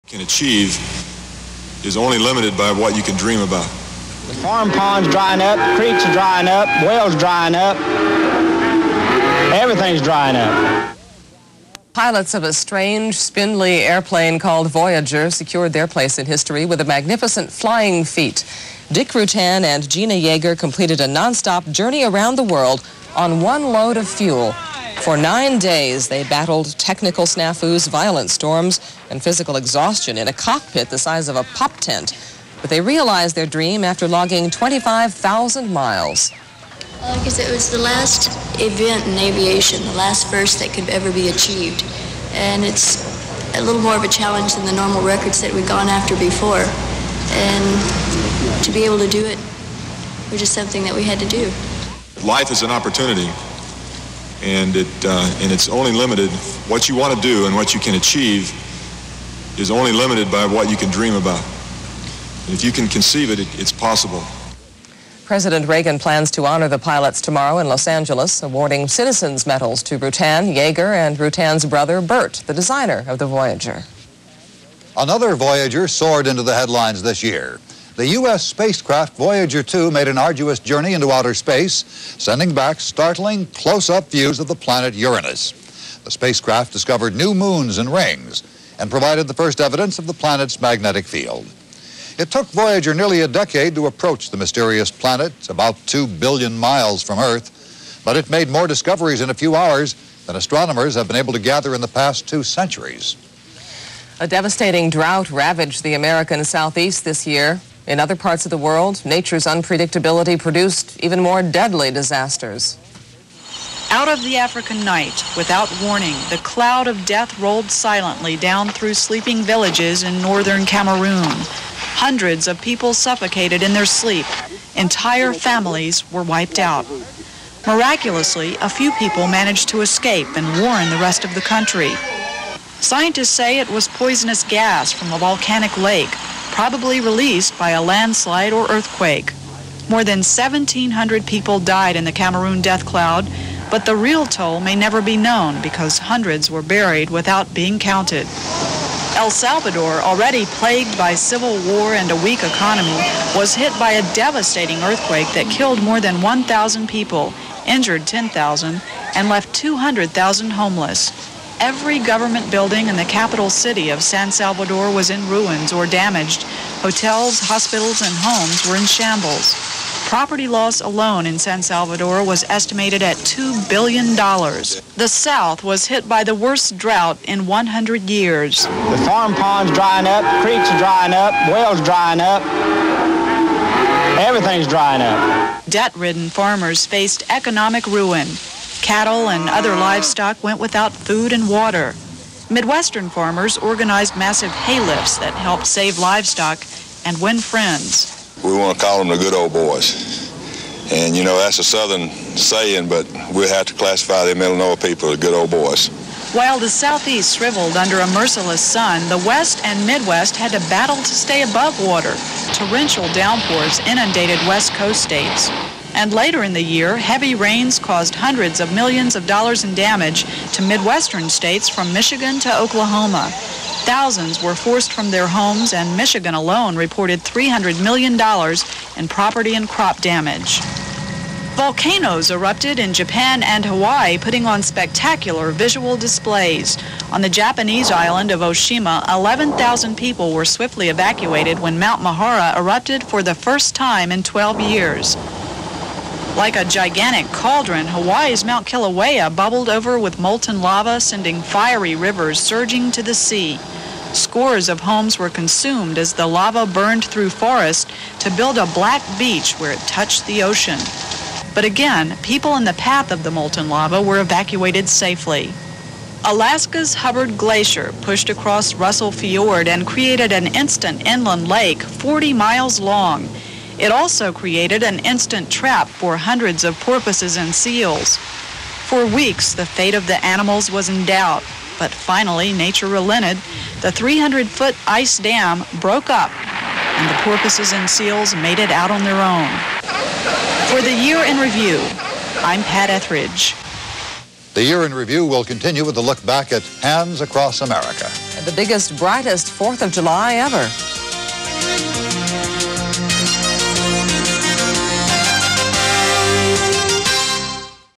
Can achieve is only limited by what you can dream about. The farm ponds drying up, the creeks are drying up, wells drying up, everything's drying up. Pilots of a strange, spindly airplane called Voyager secured their place in history with a magnificent flying feat. Dick Rutan and Gina Yeager completed a nonstop journey around the world on one load of fuel. For 9 days, they battled technical snafus, violent storms, and physical exhaustion in a cockpit the size of a pop tent. But they realized their dream after logging 25,000 miles. Because it was the last event in aviation, the last first that could ever be achieved. And it's a little more of a challenge than the normal records that we've gone after before. And to be able to do it was just something that we had to do. Life is an opportunity, and it's only limited. What you want to do and what you can achieve is only limited by what you can dream about. And if you can conceive it, it's possible. President Reagan plans to honor the pilots tomorrow in Los Angeles, awarding citizens' medals to Rutan, Yeager, and Rutan's brother, Bert, the designer of the Voyager. Another Voyager soared into the headlines this year. The U.S. spacecraft Voyager 2 made an arduous journey into outer space, sending back startling close-up views of the planet Uranus. The spacecraft discovered new moons and rings and provided the first evidence of the planet's magnetic field. It took Voyager nearly a decade to approach the mysterious planet, about 2 billion miles from Earth, but it made more discoveries in a few hours than astronomers have been able to gather in the past 2 centuries. A devastating drought ravaged the American Southeast this year. In other parts of the world, nature's unpredictability produced even more deadly disasters. Out of the African night, without warning, the cloud of death rolled silently down through sleeping villages in northern Cameroon. Hundreds of people suffocated in their sleep. Entire families were wiped out. Miraculously, a few people managed to escape and warn the rest of the country. Scientists say it was poisonous gas from a volcanic lake, probably released by a landslide or earthquake. More than 1,700 people died in the Cameroon death cloud, but the real toll may never be known because hundreds were buried without being counted. El Salvador, already plagued by civil war and a weak economy, was hit by a devastating earthquake that killed more than 1,000 people, injured 10,000, and left 200,000 homeless. Every government building in the capital city of San Salvador was in ruins or damaged. Hotels, hospitals, and homes were in shambles. Property loss alone in San Salvador was estimated at $2 billion. The South was hit by the worst drought in 100 years. The farm ponds drying up, the creeks are drying up, wells drying up, everything's drying up. Debt-ridden farmers faced economic ruin. Cattle and other livestock went without food and water. Midwestern farmers organized massive hay lifts that helped save livestock and win friends. We want to call them the good old boys. And, you know, that's a Southern saying, but we have to classify them Illinois people as good old boys. While the Southeast shriveled under a merciless sun, the West and Midwest had to battle to stay above water. Torrential downpours inundated West Coast states. And later in the year, heavy rains caused hundreds of millions of dollars in damage to Midwestern states from Michigan to Oklahoma. Thousands were forced from their homes, and Michigan alone reported $300 million in property and crop damage. Volcanoes erupted in Japan and Hawaii, putting on spectacular visual displays. On the Japanese island of Oshima, 11,000 people were swiftly evacuated when Mount Mahara erupted for the first time in 12 years. Like a gigantic cauldron, Hawaii's Mount Kilauea bubbled over with molten lava, sending fiery rivers surging to the sea. Scores of homes were consumed as the lava burned through forest to build a black beach where it touched the ocean. But again, people in the path of the molten lava were evacuated safely. Alaska's Hubbard Glacier pushed across Russell Fjord and created an instant inland lake 40 miles long. It also created an instant trap for hundreds of porpoises and seals. For weeks, the fate of the animals was in doubt, but finally nature relented. The 300-foot ice dam broke up, and the porpoises and seals made it out on their own. For the Year in Review, I'm Pat Etheridge. The Year in Review will continue with a look back at Hands Across America. And the biggest, brightest 4th of July ever.